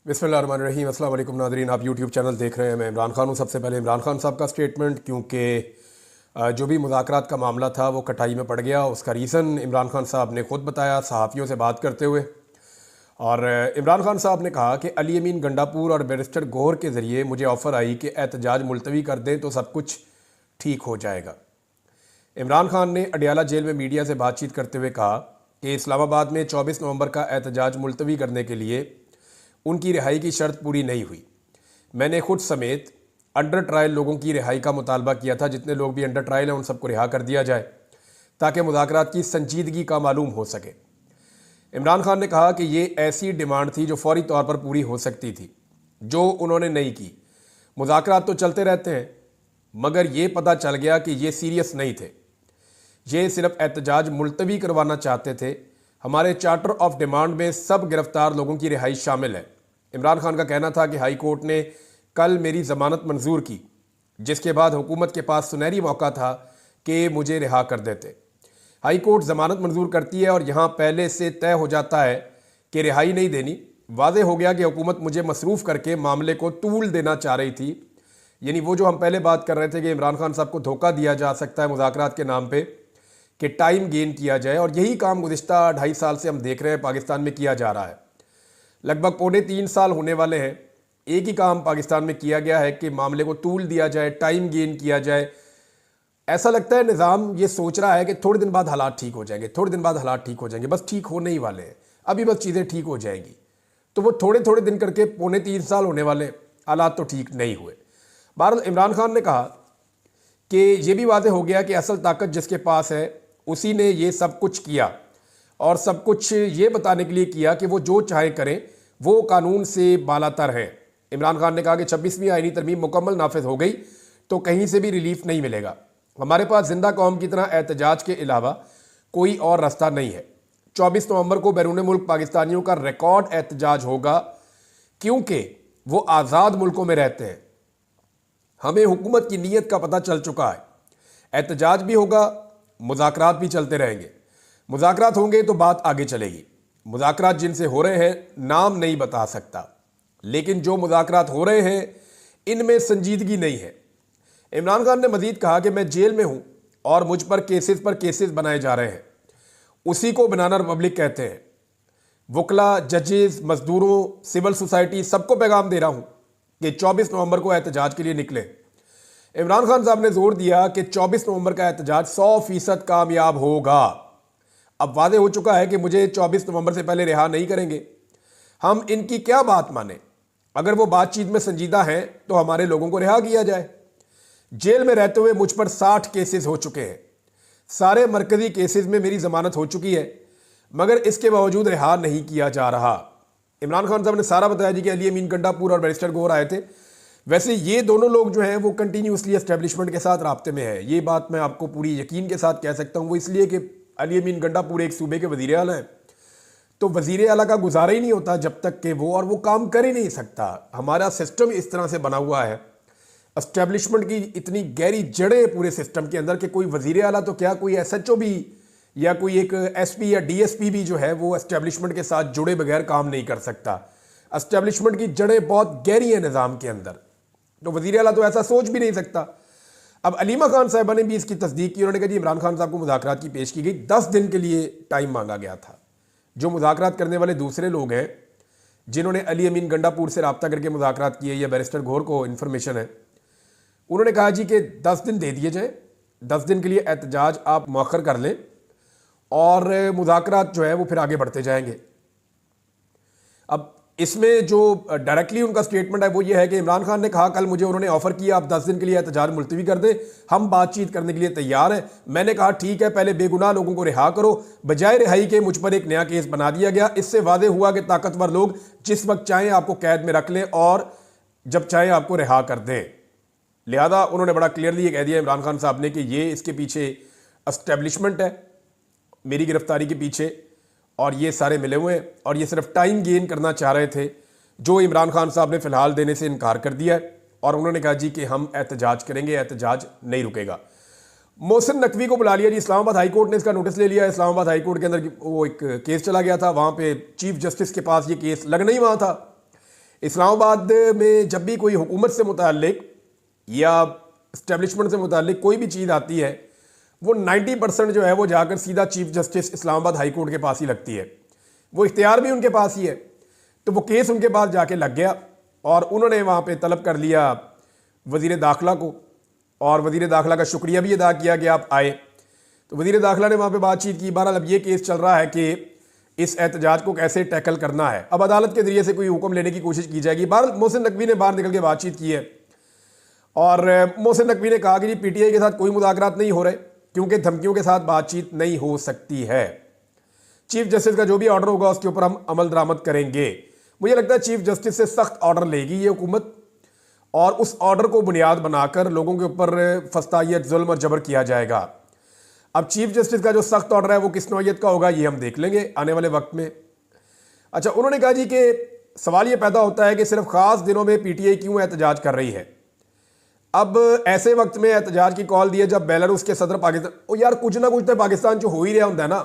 बिस्मिल्लाहिर्रहमानिर्रहीम। अस्सलाम वालेकुम नादरीन, आप यूट्यूब चैनल देख रहे हैं। मैं इमरान खान हूँ। सबसे पहले इमरान खान साहब का स्टेटमेंट, क्योंकि जो भी मुज़ाकरात का मामला था वो कटाई में पड़ गया। उसका रीज़न इमरान खान साहब ने ख़ुद बताया सहाफ़ियों से बात करते हुए। और इमरान खान साहब ने कहा कि अली अमीन गंडापुर और बैरिस्टर गौहर के ज़रिए मुझे ऑफ़र आई कि एहतजाज मुलतवी कर दें तो सब कुछ ठीक हो जाएगा। इमरान खान ने अडियाला जेल में मीडिया से बातचीत करते हुए कहा कि इस्लामाबाद में 24 नवंबर का एहतजाज मुलतवी करने के लिए उनकी रिहाई की शर्त पूरी नहीं हुई। मैंने खुद समेत अंडर ट्रायल लोगों की रिहाई का मुतालबा किया था। जितने लोग भी अंडर ट्रायल हैं उन सबको रिहा कर दिया जाए ताकि मुज़ाकरात की संजीदगी का मालूम हो सके। इमरान खान ने कहा कि ये ऐसी डिमांड थी जो फौरी तौर पर पूरी हो सकती थी, जो उन्होंने नहीं की। मुज़ाकरात तो चलते रहते हैं, मगर ये पता चल गया कि ये सीरियस नहीं थे, ये सिर्फ एहतजाज मुलतवी करवाना चाहते थे। हमारे चार्टर ऑफ डिमांड में सब गिरफ्तार लोगों की रिहाई शामिल है। इमरान खान का कहना था कि हाई कोर्ट ने कल मेरी ज़मानत मंजूर की, जिसके बाद हुकूमत के पास सुनहरी मौका था कि मुझे रिहा कर देते। हाई कोर्ट ज़मानत मंजूर करती है और यहाँ पहले से तय हो जाता है कि रिहाई नहीं देनी। वाज़े हो गया कि हुकूमत मुझे मसरूफ़ करके मामले को तूल देना चाह रही थी। यानी वो जो हम पहले बात कर रहे थे कि इमरान खान साहब को धोखा दिया जा सकता है मुज़ाकरात के नाम पे कि टाइम गेन किया जाए, और यही काम गुज़िश्ता 2.5 साल से हम देख रहे हैं पाकिस्तान में किया जा रहा है। लगभग 2.25 साल होने वाले हैं। एक ही काम पाकिस्तान में किया गया है कि मामले को तूल दिया जाए, टाइम गेन किया जाए। ऐसा लगता है निज़ाम ये सोच रहा है कि थोड़े दिन बाद हालात ठीक हो जाएंगे, थोड़े दिन बाद हालात ठीक हो जाएंगे, बस ठीक होने ही वाले हैं, अभी बस चीज़ें ठीक हो जाएंगी। तो वो थोड़े थोड़े दिन करके 2.25 साल होने वाले, हालात तो ठीक नहीं हुए। बहरहाल इमरान खान ने कहा कि ये भी वाज़े हो गया कि असल ताकत जिसके पास है उसी ने ये सब कुछ किया, और सब कुछ ये बताने के लिए किया कि वो जो चाहे करें, वो कानून से बालातर हैं। इमरान खान ने कहा कि 26वीं आईनी तरमीम मुकम्मल नाफिज हो गई तो कहीं से भी रिलीफ नहीं मिलेगा। हमारे पास जिंदा कौम की तरह एहतजाज के अलावा कोई और रास्ता नहीं है। 24 नवंबर को बैरून मुल्क पाकिस्तानियों का रिकॉर्ड एहतजाज होगा, क्योंकि वो आज़ाद मुल्कों में रहते हैं। हमें हुकूमत की नीयत का पता चल चुका है। एहतजाज भी होगा, मुज़ाकरात भी चलते रहेंगे। मुज़ाकरात होंगे तो बात आगे चलेगी। मुज़ाकरात जिनसे हो रहे हैं नाम नहीं बता सकता, लेकिन जो मुज़ाकरात हो रहे हैं इनमें संजीदगी नहीं है। इमरान खान ने मजीद कहा कि मैं जेल में हूं और मुझ पर केसेस बनाए जा रहे हैं। उसी को बनाना रिपब्लिक कहते हैं। वकला, जजेस, मजदूरों, सिविल सोसाइटी सबको पैगाम दे रहा हूं कि 24 नवंबर को एहतजाज के लिए निकले। इमरान खान साहब ने जोर दिया कि 24 नवंबर का एहतजाज 100% कामयाब होगा। अब वादे हो चुका है कि मुझे 24 नवंबर से पहले रिहा नहीं करेंगे। हम इनकी क्या बात माने? अगर वो बातचीत में संजीदा हैं तो हमारे लोगों को रिहा किया जाए। जेल में रहते हुए मुझ पर 60 केसेस हो चुके हैं। सारे मरकजी केसेस में मेरी जमानत हो चुकी है, मगर इसके बावजूद रिहा नहीं किया जा रहा। इमरान खान साहब ने सारा बताया जी कि अली अमीन गंडापुर और बैरिस्टर गौहर आए थे। वैसे ये दोनों लोग जो हैं वो कंटिन्यूसली एस्टेब्लिशमेंट के साथ राब्ते में है। ये बात मैं आपको पूरी यकीन के साथ कह सकता हूँ। वो इसलिए कि अली अमीन गंडापुर एक सूबे के वज़ीर आला हैं, तो वज़ीर आला का गुजारा ही नहीं होता जब तक कि वो काम कर ही नहीं सकता। हमारा सिस्टम इस तरह से बना हुआ है, एस्टेब्लिशमेंट की इतनी गहरी जड़ें पूरे सिस्टम के अंदर कि कोई वज़ीर आला तो क्या, कोई SHO भी या कोई एक SP या DSP भी जो है वो एस्टेब्लिशमेंट के साथ जुड़े बगैर काम नहीं कर सकता। एस्टेब्लिशमेंट की जड़ें बहुत गहरी हैं निज़ाम के अंदर, तो वज़ीर आला तो ऐसा सोच भी नहीं सकता। अब अलीमा खान साहिबा ने भी इसकी तस्दीक की। उन्होंने कहा जी इमरान खान साहब को मुज़ाकरात की पेश की गई, 10 दिन के लिए टाइम मांगा गया था। जो मुज़ाकरात करने वाले दूसरे लोग हैं जिन्होंने अली अमीन गंडापुर से रब्ता करके मुज़ाकरात किए या बैरिस्टर गौहर को इन्फॉर्मेशन है, उन्होंने कहा जी कि 10 दिन दे दिए जाए, 10 दिन के लिए एहतजाज आप मौखर कर लें और मुज़ाकरात जो है वो फिर आगे बढ़ते जाएंगे। अब इसमें जो डायरेक्टली उनका स्टेटमेंट है वो ये है कि इमरान खान ने कहा कल मुझे उन्होंने ऑफर किया आप 10 दिन के लिए एहतजाज मुलतवी कर दें, हम बातचीत करने के लिए तैयार हैं। मैंने कहा ठीक है, पहले बेगुनाह लोगों को रिहा करो। बजाय रिहाई के मुझ पर एक नया केस बना दिया गया। इससे वादे हुआ कि ताकतवर लोग जिस वक्त चाहें आपको कैद में रख लें और जब चाहें आपको रिहा कर दें। लिहाजा उन्होंने बड़ा क्लियरली ये कह दिया इमरान खान साहब ने कि ये इसके पीछे एस्टेब्लिशमेंट है, मेरी गिरफ्तारी के पीछे, और ये सारे मिले हुए हैं और ये सिर्फ टाइम गेन करना चाह रहे थे, जो इमरान खान साहब ने फ़िलहाल देने से इनकार कर दिया है। और उन्होंने कहा जी कि हम एहतजाज करेंगे, एहतजाज नहीं रुकेगा। मोहसिन नकवी को बुला लिया जी, इस्लामाबाद हाई कोर्ट ने इसका नोटिस ले लिया। इस्लामाबाद हाई कोर्ट के अंदर वो एक केस चला गया था, वहाँ पे चीफ जस्टिस के पास ये केस लगना ही वहाँ था। इस्लामाबाद में जब भी कोई हुकूमत से मुताल्लिक या इस्टेब्लिशमेंट से मुताल्लिक कोई भी चीज़ आती है, वो 90% जो है वो जाकर सीधा chief justice Islamabad high court के पास ही लगती है। वो इख्तियार भी उनके पास ही है। तो वो केस उनके पास जाके लग गया और उन्होंने वहाँ पे तलब कर लिया वज़ीर दाखिला को, और वज़ीर दाखिला का शुक्रिया भी अदा किया कि आप आए। तो वज़ीर दाखिला ने वहाँ पे बातचीत की। बहरहाल अब ये केस चल रहा है कि इस एहतजाज को कैसे टैकल करना है। अब अदालत के ज़रिए से कोई हुक्म लेने की कोशिश की जाएगी। बहरहाल मोहसिन नकवी ने बाहर निकल के बातचीत की है और मोहसिन नकवी ने कहा कि जी PTI के साथ कोई मुज़ाकरात नहीं हो रहे क्योंकि धमकियों के साथ बातचीत नहीं हो सकती है। चीफ जस्टिस का जो भी ऑर्डर होगा उसके ऊपर हम अमल दरामद करेंगे। मुझे लगता है चीफ जस्टिस से सख्त ऑर्डर लेगी ये हुकूमत और उस ऑर्डर को बुनियाद बनाकर लोगों के ऊपर फस्तायत, जुल्म और जबर किया जाएगा। अब चीफ जस्टिस का जो सख्त ऑर्डर है वो किस नौयत का होगा ये हम देख लेंगे आने वाले वक्त में। अच्छा, उन्होंने कहा जी कि सवाल ये पैदा होता है कि सिर्फ ख़ास दिनों में PTI क्यों एहतजाज कर रही है। अब ऐसे वक्त में एहतजाज की कॉल दी है जब बेलारूस के सदर पाकिस्तान, ओ यार कुछ ना कुछ तो पाकिस्तान जो हो ही रहा होता है ना।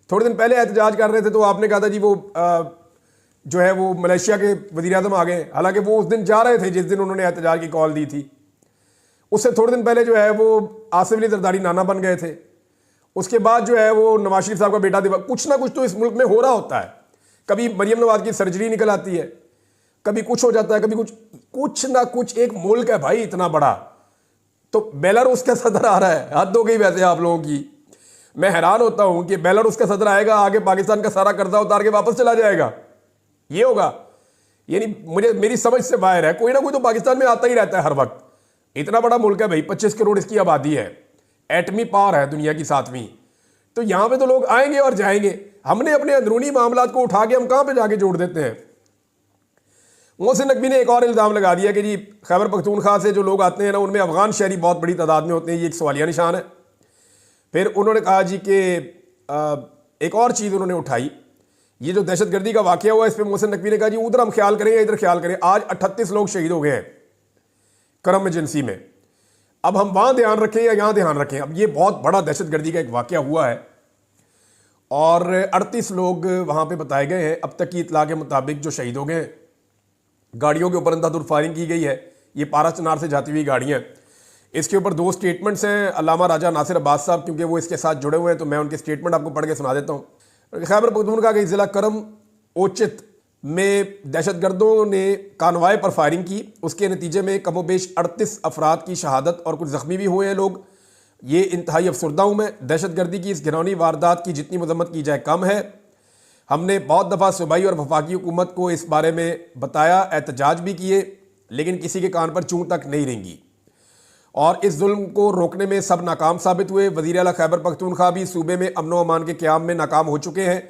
थोड़े दिन पहले एहतजाज कर रहे थे तो आपने कहा था जी वो जो है वो मलेशिया के वज़ीर आज़म आ गए, हालांकि वो उस दिन जा रहे थे जिस दिन उन्होंने एहतजाज की कॉल दी थी। उससे थोड़े दिन पहले जो है वो आसिफ अली जरदारी नाना बन गए थे। उसके बाद जो है वो नवाज शरीफ साहब का बेटा दिवा, कुछ ना कुछ तो इस मुल्क में हो रहा होता है। कभी मरियम नवाज की सर्जरी निकल आती है, कभी कुछ हो जाता है, कभी कुछ ना कुछ। एक मुल्क है भाई इतना बड़ा, तो बेलारूस का सदर आ रहा है। हद हो गई वैसे आप लोगों की। मैं हैरान होता हूं कि बेलारूस का सदर आएगा, आगे पाकिस्तान का सारा कर्जा उतार के वापस चला जाएगा, ये होगा। यानी मेरी समझ से बाहर है। कोई ना कोई तो पाकिस्तान में आता ही रहता है हर वक्त। इतना बड़ा मुल्क है भाई, 25 करोड़ इसकी आबादी है, एटमी पावर है दुनिया की 7वीं। तो यहां पे तो लोग आएंगे और जाएंगे। हमने अपने अंदरूनी मामलात को उठा के हम कहां पे जाके जोड़ देते हैं। मोहसिन नकवी ने एक और इल्ज़ाम लगा दिया कि जी खैबर पख्तूनख्वा से जो लोग आते हैं ना उनमें अफगान शहरी बहुत बड़ी तादाद में होते हैं, ये एक सवालिया निशान है। फिर उन्होंने कहा जी कि एक और चीज़ उन्होंने उठाई, ये जो दहशतगर्दी का वाक़या हुआ इस पर मोहसिन नकवी ने कहा जी उधर हम ख्याल करें या इधर ख्याल करें। आज 38 लोग शहीद हो गए हैं करम एजेंसी में। अब हम वहाँ ध्यान रखें या यहाँ ध्यान रखें। अब ये बहुत बड़ा दहशतगर्दी का एक वाक़या हुआ है और 38 लोग वहाँ पे बताए गए हैं अब तक की इतला के मुताबिक जो शहीद हो गए हैं। गाड़ियों के ऊपर अंधाधुंध फायरिंग की गई है, ये पारा चनार से जाती हुई गाड़ियाँ। इसके ऊपर 2 स्टेटमेंट्स हैं अल्लामा राजा नासिर अब्बास साहब, क्योंकि वो इसके साथ जुड़े हुए हैं तो मैं उनके स्टेटमेंट आपको पढ़ के सुना देता हूँ। खैबर पख्तूनख्वा के ज़िला करम ओचित में दहशतगर्दों ने कानवाए पर फायरिंग की। उसके नतीजे में कमोबेश 38 अफराद की शहादत और कुछ ज़ख्मी भी हुए हैं लोग। ये इंतहाई अफसरदा हूँ मैं। दहशतगर्दी की इस घिनौनी वारदात की जितनी मजम्मत की जाए कम है। हमने बहुत दफ़ा सूबाई और वफाकी हुकूमत को इस बारे में बताया, एहतजाज भी किए, लेकिन किसी के कान पर चूं तक नहीं रेंगी और इस जुल्म को रोकने में सब नाकाम साबित हुए। वज़ीर आला खैबर पख्तूनख्वा भी सूबे में अमन व अमान के क़याम में नाकाम हो चुके हैं।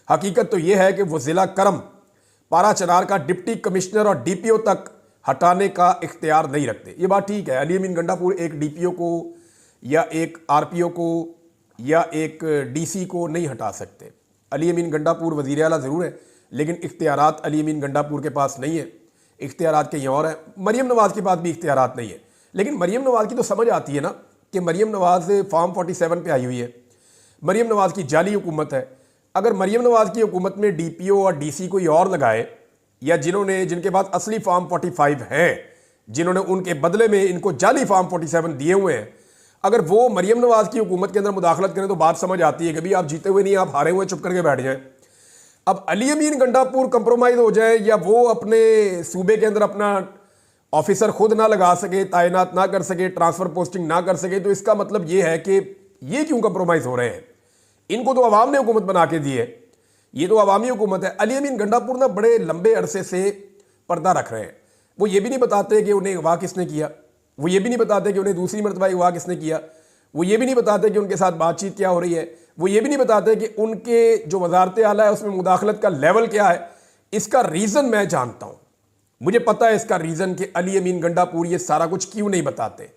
हकीकत तो यह है कि वो ज़िला करम पारा चनार का डिप्टी कमिश्नर और DPO तक हटाने का इख्तियार नहीं रखते। ये बात ठीक है, अली अमीन गंडापुर एक DPO को या एक RPO को या एक DC को नहीं हटा सकते। अली अमीन गंडापुर वज़ीर आला ज़रूर है, लेकिन इख्तियारात अली अमीन गंडापुर के पास नहीं है, इख्तियारात कहीं और है। मरियम नवाज़ के पास भी इख्तियारात नहीं है, लेकिन मरियम नवाज़ की तो समझ आती है ना कि मरियम नवाज़ फॉर्म 47 पे आई हुई है। मरियम नवाज़ की जाली हुकूमत है। अगर मरियम नवाज़ की हुकूमत में DPO और DC कोई और लगाए, या जिनके पास असली फॉर्म 45 हैं, जिन्होंने उनके बदले में इनको जाली फॉर्म 47 दिए हुए हैं, अगर वो मरियम नवाज़ की हुकूमत के अंदर मुदाखलत करें तो बात समझ आती है कि भाई आप जीते हुए नहीं, आप हारे हुए चुप करके बैठ जाएं। अब अली अमीन गंडापुर कंप्रोमाइज़ हो जाए या वो अपने सूबे के अंदर अपना ऑफिसर खुद ना लगा सके, तैनात ना कर सके, ट्रांसफ़र पोस्टिंग ना कर सके, तो इसका मतलब ये है कि ये क्यों कंप्रोमाइज़ हो रहे हैं। इनको तो अवाम ने हुकूमत बना के दी है, ये तो अवामी हुकूमत है। अली अमीन गंडापुर ना बड़े लंबे अरसे से पर्दा रख रहे हैं। वो ये भी नहीं बताते कि उन्हें अगवा किसने किया, वो ये भी नहीं बताते कि उन्हें दूसरी मरतबा अगवा किसने किया, वो ये भी नहीं बताते कि उनके साथ बातचीत क्या हो रही है, वो ये भी नहीं बताते कि उनके जो वजारत आला है उसमें मुदाखलत का लेवल क्या है। इसका रीज़न मैं जानता हूँ, मुझे पता है इसका रीज़न कि अली अमीन गंडापुर ये सारा कुछ क्यों नहीं बताते,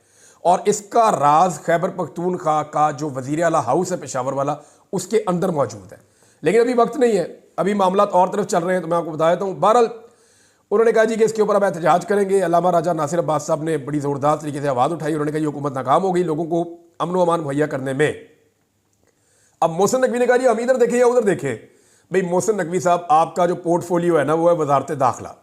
और इसका राज खैबर पख्तूनख्वा का जो वज़ीर आला हाउस है पेशावर वाला, उसके अंदर मौजूद है। लेकिन अभी वक्त नहीं है, अभी मामला और तरफ चल रहे हैं, तो मैं आपको बता देता हूँ। बहरहाल उन्होंने कहा जी कि इसके ऊपर अब एहतजाज करेंगे। अल्लामा राजा नासिर अब्बास साहब ने बड़ी ज़ोरदार तरीके से आवाज़ उठाई। उन्होंने कहा ये हुकूमत नाकाम हो गई लोगों को अमन व अमान मुहैया करने में। अब मोहसिन नकवी ने कहा जी हम इधर देखें या उधर देखें। भाई मोहसिन नकवी साहब, आपका जो पोर्टफोलियो है ना वो है वजारत दाखिला।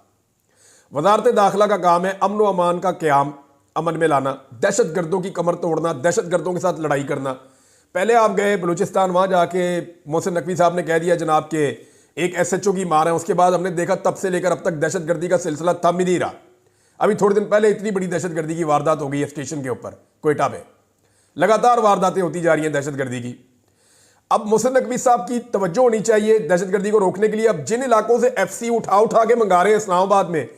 वजारत दाखिला का काम है अमन व अमान का क़याम, अमन में लाना, दहशत गर्दों की कमर तोड़ना, दहशत गर्दों के साथ लड़ाई करना। पहले आप गए बलूचिस्तान, वहाँ जाके मोहसिन नकवी साहब ने कह दिया जनाब के एक SHO की मार है। उसके बाद हमने देखा तब से लेकर अब तक दहशत गर्दी का सिलसिला थम ही नहीं रहा। अभी थोड़े दिन पहले इतनी बड़ी दहशत गर्दी की वारदात हो गई है स्टेशन के ऊपर क्वेटा में। लगातार वारदातें होती जा रही हैं दहशत गर्दी की। अब मोहसिन नकवी साहब की तवज्जो होनी चाहिए दहशत गर्दी को रोकने के लिए। अब जिन इलाकों से FC उठा के मंगा रहे हैं इस्लामाबाद में,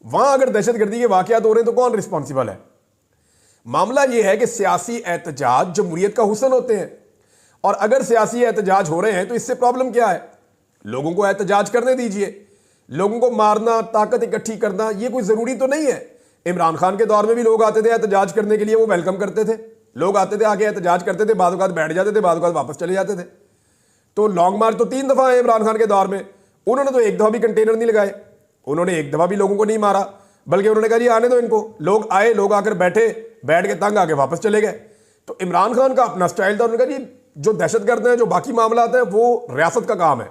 वहां अगर दहशत गर्दी के वाकयात हो रहे हैं तो कौन रिस्पॉन्सिबल है? मामला यह है कि सियासी एहतजाज जमहूरियत का हुस्न होते हैं, और अगर सियासी एहतजाज हो रहे हैं तो इससे प्रॉब्लम क्या है? लोगों को एहतजाज करने दीजिए। लोगों को मारना, ताकत इकट्ठी करना, यह कोई जरूरी तो नहीं है। इमरान खान के दौर में भी लोग आते थे एहतजाज करने के लिए, वो वेलकम करते थे। लोग आते थे, आके एहतजाज करते थे, बाद औक़ात बैठ जाते थे, बाद औक़ात वापस चले जाते थे। तो लॉन्ग मार्च तो 3 दफा है इमरान खान के दौर में। उन्होंने तो एक दफा भी कंटेनर नहीं लगाए, उन्होंने एक दफा भी लोगों को नहीं मारा, बल्कि उन्होंने कहा जी आने दो इनको। लोग आए, लोग आकर बैठे, बैठ के तंग आके वापस चले गए। तो इमरान खान का अपना स्टाइल था। उन्होंने कहा जी जो दहशतगर्द हैं, जो बाकी मामला हैं, वो रियासत का काम है,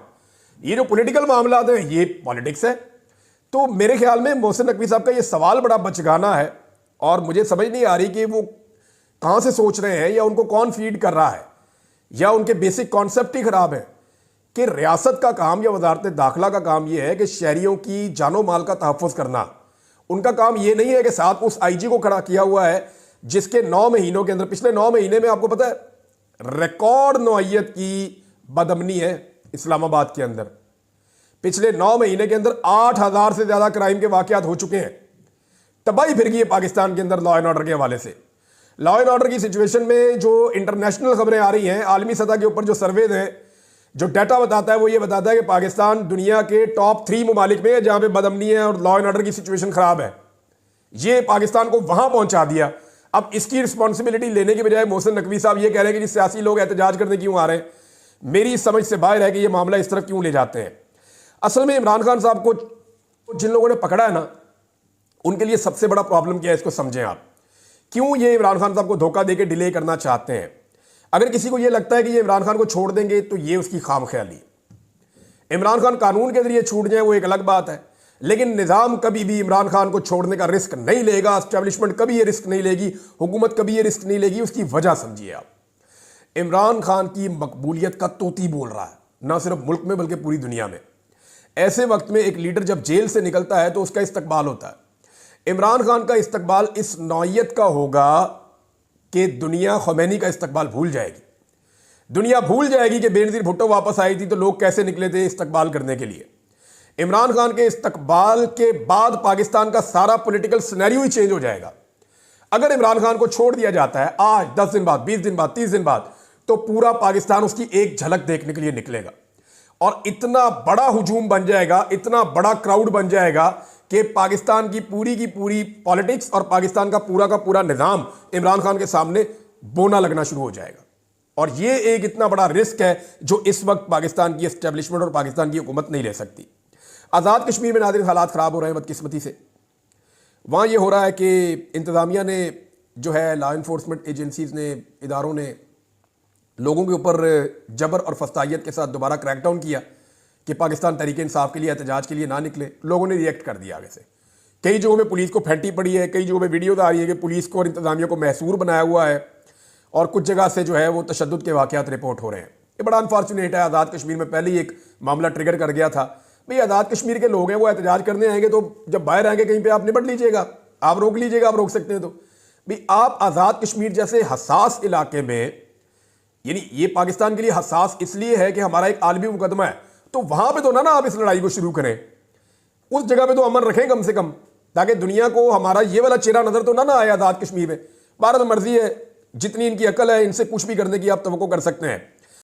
ये जो पॉलिटिकल मामला हैं ये पॉलिटिक्स है। तो मेरे ख्याल में मोहसिन नकवी साहब का ये सवाल बड़ा बचगाना है, और मुझे समझ नहीं आ रही कि वो कहाँ से सोच रहे हैं, या उनको कौन फीड कर रहा है, या उनके बेसिक कॉन्सेप्ट ही खराब है कि रियासत का काम या वजारत दाखिला का काम यह है कि शहरियों की जानो माल का तहफ़्फ़ुज़ करना। उनका काम यह नहीं है कि साथ उस IG को खड़ा किया हुआ है जिसके 9 महीनों के अंदर, पिछले 9 महीने में आपको पता है रिकॉर्ड नौइयत की बदअमनी है इस्लामाबाद के अंदर। पिछले 9 महीने के अंदर 8000 से ज्यादा क्राइम के वाकयात हो चुके हैं। तबाही फिर गई है पाकिस्तान के अंदर लॉ एंड ऑर्डर के हवाले से। लॉ एंड ऑर्डर की सिचुएशन में जो इंटरनेशनल खबरें आ रही हैं, आलमी सतह के ऊपर जो सर्वे हैं, जो डाटा बताता है वो ये बताता है कि पाकिस्तान दुनिया के टॉप 3 ममालिक में है जहां पे बदअमनी है और लॉ एंड ऑर्डर की सिचुएशन खराब है। ये पाकिस्तान को वहां पहुंचा दिया। अब इसकी रिस्पॉन्सिबिलिटी लेने के बजाय मोहसिन नकवी साहब ये कह रहे हैं कि सियासी लोग एहतजाज करने क्यों आ रहे हैं। मेरी समझ से बाहर है कि ये मामला इस तरफ क्यों ले जाते हैं। असल में इमरान खान साहब को जिन लोगों ने पकड़ा है ना, उनके लिए सबसे बड़ा प्रॉब्लम क्या है, इसको समझें आप। क्यों ये इमरान खान साहब को धोखा देकर डिले करना चाहते हैं? अगर किसी को यह लगता है कि ये इमरान खान को छोड़ देंगे तो ये उसकी खामख्याली। इमरान खान कानून के जरिए छूट जाए वो एक अलग बात है, लेकिन निज़ाम कभी भी इमरान खान को छोड़ने का रिस्क नहीं लेगा। एस्टेब्लिशमेंट कभी ये रिस्क नहीं लेगी, हुकूमत कभी ये रिस्क नहीं लेगी। उसकी वजह समझिए आप। इमरान खान की मकबूलियत का तोती बोल रहा है, ना सिर्फ मुल्क में बल्कि पूरी दुनिया में। ऐसे वक्त में एक लीडर जब जेल से निकलता है तो उसका इस्तकबाल होता है। इमरान खान का इस्तकबाल इस नौइयत का होगा कि दुनिया ख़ुमैनी का इस्तकबाल भूल जाएगी। दुनिया भूल जाएगी कि बेनज़ीर भुट्टो वापस आई थी तो लोग कैसे निकले थे इस्तकबाल करने के लिए। इमरान खान के इस्तकबाल के बाद पाकिस्तान का सारा पॉलिटिकल सिनेरियो ही चेंज हो जाएगा। अगर इमरान खान को छोड़ दिया जाता है आज, 10 दिन बाद, 20 दिन बाद, 30 दिन बाद, तो पूरा पाकिस्तान उसकी एक झलक देखने के लिए निकलेगा और इतना बड़ा हुजूम बन जाएगा, इतना बड़ा क्राउड बन जाएगा कि पाकिस्तान की पूरी पॉलिटिक्स और पाकिस्तान का पूरा निज़ाम इमरान खान के सामने बोना लगना शुरू हो जाएगा। और ये एक इतना बड़ा रिस्क है जो इस वक्त पाकिस्तान की एस्टेब्लिशमेंट और पाकिस्तान की हुकूमत नहीं ले सकती। आज़ाद कश्मीर में नाज़रीन हालात ख़राब हो रहे हैं बदकिस्मती से। वहाँ ये हो रहा है कि इंतज़ामिया ने जो है, लॉ इन्फोर्समेंट एजेंसीज़ ने, इदारों ने लोगों के ऊपर जबर और फस्तायत के साथ दोबारा क्रैकडाउन किया कि पाकिस्तान तहरीक इंसाफ के लिए एहतजाज के लिए ना निकले। लोगों ने रिएक्ट कर दिया आगे से। कई जगहों में पुलिस को फेंटी पड़ी है, कई जगहों में वीडियोज आ रही है कि पुलिस को और इंतज़ामिया को महसूर बनाया हुआ है, और कुछ जगह से जो है वो तशद्दुद के वाक़यात रिपोर्ट हो रहे हैं। ये बड़ा अनफॉर्चुनेट है। आज़ाद कश्मीर में पहले ही एक मामला ट्रिगर कर गया था। भाई आज़ाद कश्मीर के लोग हैं, वो एहतजाज करने आएंगे तो जब बाहर आएंगे कहीं पे आप निपट लीजिएगा, आप रोक लीजिएगा, आप रोक सकते हैं। तो भाई आप आज़ाद कश्मीर जैसे हसास इलाके में, यानी ये पाकिस्तान के लिए हसास इसलिए है कि हमारा एक आलमी मुकदमा है, तो वहां पे तो ना आप इस लड़ाई को शुरू करें। उस जगह पे तो अमन रखें कम से कम, ताकि दुनिया को हमारा ये वाला चेहरा नजर तो ना आए आज़ाद कश्मीर में। भारत मर्जी है, जितनी इनकी अकल है इनसे कुछ भी करने की आप तवक्को कर सकते हैं।